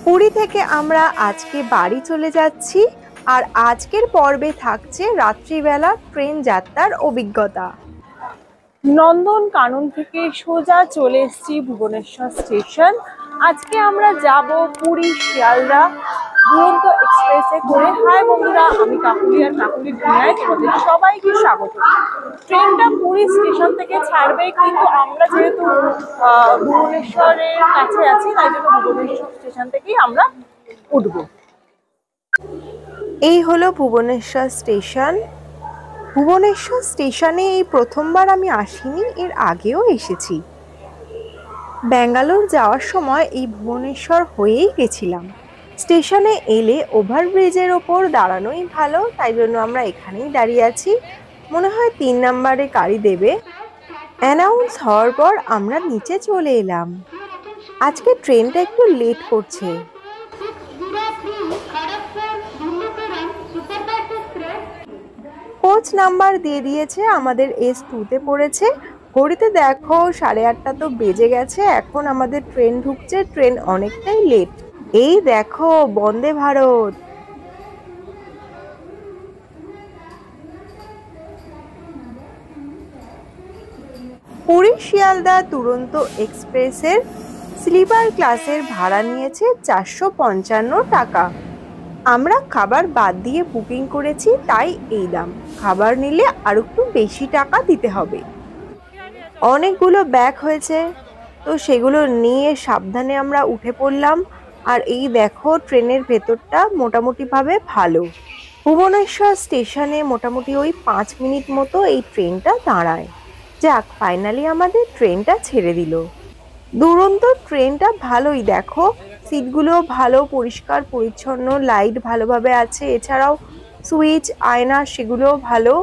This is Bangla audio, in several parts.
পুরী থেকে আমরা আজকে বাড়ি চলে যাচ্ছি। আর আজকের পর্বে থাকছে রাত্রিবেলা ট্রেন যাত্রার অভিজ্ঞতা। নন্দন কানন থেকে সোজা চলে এসেছি ভুবনেশ্বর স্টেশন। আজকে আমরা যাব পুরী শিয়ালদা দুরন্ত এক্সপ্রেসে করে। হাই বন্ধুরা, আমি কাকুলি আর কাকুলির দুনিয়ায় তোমাদের সবাইকে স্বাগত। ট্রেনটা পুরী স্টেশন থেকে ছাড়বে, কিন্তু আমরা যেহেতু ভুবনেশ্বরের কাছে আছি তাই জন্য ভুবনেশ্বর স্টেশন থেকেই আমরা উঠবো। এই হলো ভুবনেশ্বর স্টেশন। ভুবনেশ্বর স্টেশনে এই প্রথমবার আমি আসিনি, এর আগেও এসেছি। ব্যাঙ্গালোর যাওয়ার সময় এই ভুবনেশ্বর হয়েই গেছিলাম। স্টেশনে এলে ওভারব্রিজের ওপর দাঁড়ানোই ভালো, তাই জন্য আমরা এখানেই দাঁড়িয়ে আছি। মনে হয় 3 নম্বরে গাড়ি দেবে। অ্যানাউন্স হওয়ার পর আমরা নিচে চলে এলাম। আজকে ট্রেনটা একটু লেট করছে। কোচ নাম্বার দিয়ে দিয়েছে, আমাদের S2-তে পড়েছে। ঘড়িতে দেখো 8:30 তো বেজে গেছে। এখন আমাদের ট্রেন ঢুকছে, ট্রেন অনেকটাই লেট। এই দেখো বন্দে ভারত। পুরী শিয়ালদা দুরন্ত এক্সপ্রেসের স্লিপার ক্লাসের ভাড়া নিয়েছে 455 টাকা। আমরা খাবার বাদ দিয়ে বুকিং করেছি, তাই এই দাম। খাবার নিলে আর একটু বেশি টাকা দিতে হবে। অনেকগুলো ব্যাগ হয়েছে, তো সেগুলো নিয়ে সাবধানে আমরা উঠে পড়লাম। আর এই দেখো ট্রেনের ভেতরটা মোটামুটিভাবে ভালো। ভুবনেশ্বর স্টেশনে মোটামুটি ওই 5 মিনিট মতো এই ট্রেনটা দাঁড়ায়। যাক, ফাইনালি আমাদের ট্রেনটা ছেড়ে দিল। দুরন্ত ট্রেনটা ভালোই, দেখো সিটগুলো ভালো, পরিষ্কার পরিচ্ছন্ন, লাইট ভালোভাবে আছে। এছাড়াও সুইচ আয়না সেগুলোও ভালো।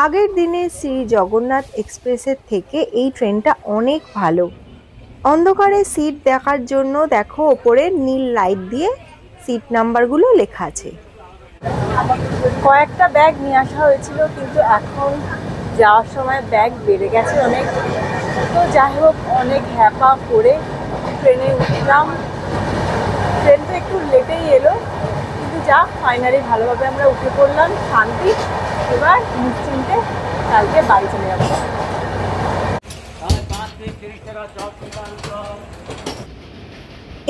আগের দিনে শ্রী জগন্নাথ এক্সপ্রেসের থেকে এই ট্রেনটা অনেক ভালো। অন্ধকারে সিট দেখার জন্য দেখো ওপরে নীল লাইট দিয়ে সিট নাম্বারগুলো লেখা আছে। কয়েকটা ব্যাগ নিয়ে আসা হয়েছিল, কিন্তু এখন যাওয়ার সময় ব্যাগ বেড়ে গেছে অনেক। তো যাই হোক, অনেক হ্যাপা করে ট্রেনে উঠলাম। ট্রেন তো একটু লেটেই এলো, কিন্তু যা ফাইনালি ভালোভাবে আমরা উঠে পড়লাম। শান্তি, এবার নিশ্চিন্তে কালকে বাড়ি চলে যাবো।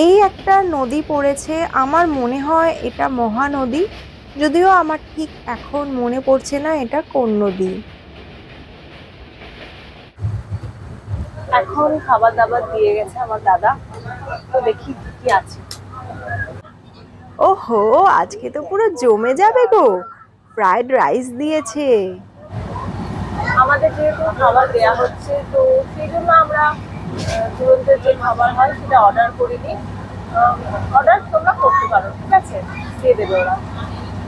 এই একটা নদী পড়েছে, আমার মনে হয় এটা মহানদী, যদিও আমার ঠিক এখন মনে পড়ছে না এটা কোন নদী। এখন খাবার দাবার দিয়ে গেছে আমার দাদা, তো দেখি কি আছে। ওহো, আজকে তো পুরো জমে যাবে গো। ফ্রাইড রাইস দিয়েছে। আমাদের যেহেতু খাবার দেওয়া হচ্ছে, তো সেই জন্য আমরা তুরন্তের যে খাবার হয় সেটা অর্ডার করিনি। অর্ডার তোমরা করতে পারো, ঠিক আছে, দিয়ে দেবে ওরা।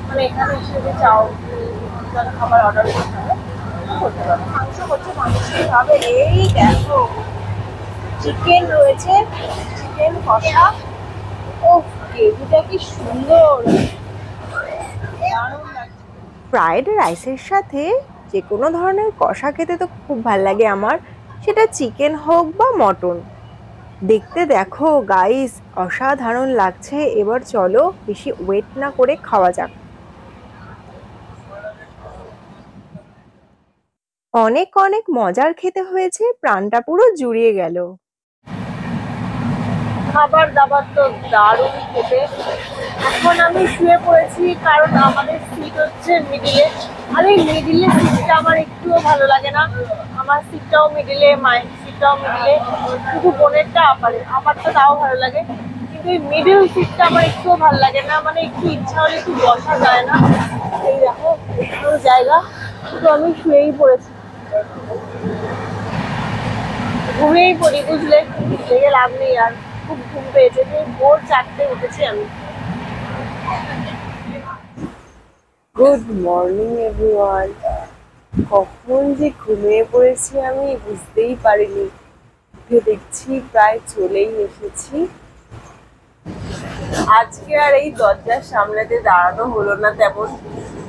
মানে এখানে এসে যে চাও খাবার অর্ডার করতে হবে, করতে পারো। মাংস হচ্ছে, মাংসই হবে। এই দেখো চিকেন রয়েছে, চিকেন কষা। ও গ্রেভিটা কি সুন্দর, দারুণ লাগছে। ফ্রাইড রাইসের সাথে যে কোনো ধরনের কষা খেতে তো খুব ভাল লাগে আমার, সেটা চিকেন হোক বা মটন। দেখতে দেখো গাইস, অসাধারণ লাগছে। এবার চলো বেশি ওয়েট না করে খাওয়া যাক। অনেক অনেক মজার খেতে হয়েছে, প্রাণটা পুরো জুড়িয়ে গেল। খাবার দাবার তো দারুণ খেতে। এখন আমি শুয়ে পড়েছি, কারণ আমাদের সিট হচ্ছে মিডিলে। আর এই মিডিলের সিটটা আমার একটুও ভালো লাগে না। আমার সিটটাও মিডিলে, মায়ের সিটটাও মিডিলে, শুধু বোনেরটা আমারটা তাও ভালো লাগে, কিন্তু এই মিডিল সিটটা আমার একটুও ভালো লাগে না। মানে একটু ইচ্ছা হলে একটু বসা যায় না। এই দেখো একটু জায়গা, তো আমি শুয়েই পড়েছি, ঘুমিয়েই পড়ি, বুঝলে, লেগে লাভ নেই আর। খুব ঘুম পেয়েছে, ভোর 4টে উঠেছি আমি। Good morning everyone. কখন যে ঘুমিয়ে পড়েছি আমি বুঝতেই পারিনি। উঠে দেখছি প্রায় চলেই এসেছি। আজকে আর এই দরজার সামনেতে দাঁড়ানো হলো না তেমন,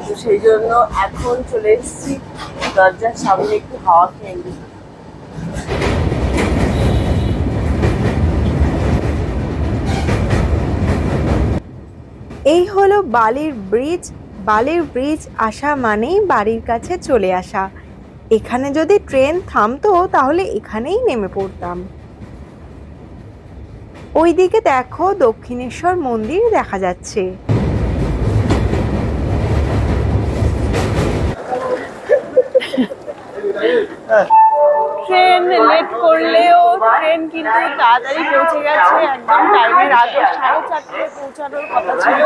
তো সেই জন্য এখন চলে এসেছি দরজার সামনে একটু হাওয়া খেয়ে নিই। এই হলো বালির ব্রিজ। বালির ব্রিজ আসা মানেই বাড়ির কাছে চলে আসা। এখানে যদি ট্রেন থামতো তাহলে এখানেই নেমে পড়তাম। ওইদিকে দেখো দক্ষিণেশ্বর মন্দির দেখা যাচ্ছে। ট্রেন লেট করলেও ট্রেন কিন্তু তাড়াতাড়ি পৌঁছে গেছে, একদম টাইমের আগে। 4:30 পৌঁছানোর কথা ছিল,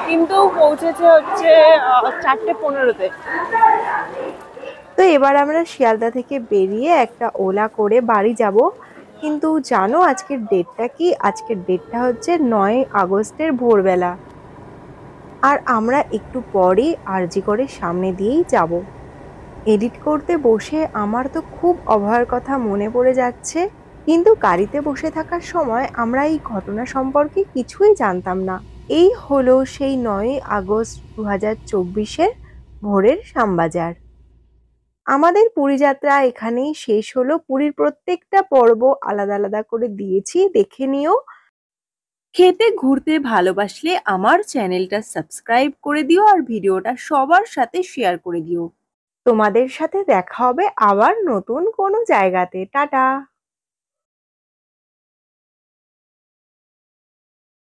কিন্তু পৌঁছেছে হচ্ছে 4:15-তে। তো এবার আমরা শিয়ালদা থেকে বেরিয়ে একটা ওলা করে বাড়ি যাব। কিন্তু জানো আজকের ডেটটা কি? আজকের ডেটটা হচ্ছে 9 আগস্টের ভোরবেলা। আর আমরা একটু পরেই আরজি করে সামনে দিয়েই যাব। এডিট করতে বসে আমার তো খুব অভয়ের কথা মনে পড়ে যাচ্ছে, কিন্তু গাড়িতে বসে থাকার সময় আমরা এই ঘটনা সম্পর্কে কিছুই জানতাম না। এই হলো সেই 9 আগস্ট 2024-এর ভোরের শ্যামবাজার। আমাদের পুরী যাত্রা এখানেই শেষ হলো। পুরীর প্রত্যেকটা পর্ব আলাদা আলাদা করে দিয়েছি, দেখে নিও। খেতে ঘুরতে ভালোবাসলে আমার চ্যানেলটা সাবস্ক্রাইব করে দিও আর ভিডিওটা সবার সাথে শেয়ার করে দিও। তোমাদের সাথে দেখা হবে আবার নতুন কোনো জায়গাতে। টাটা।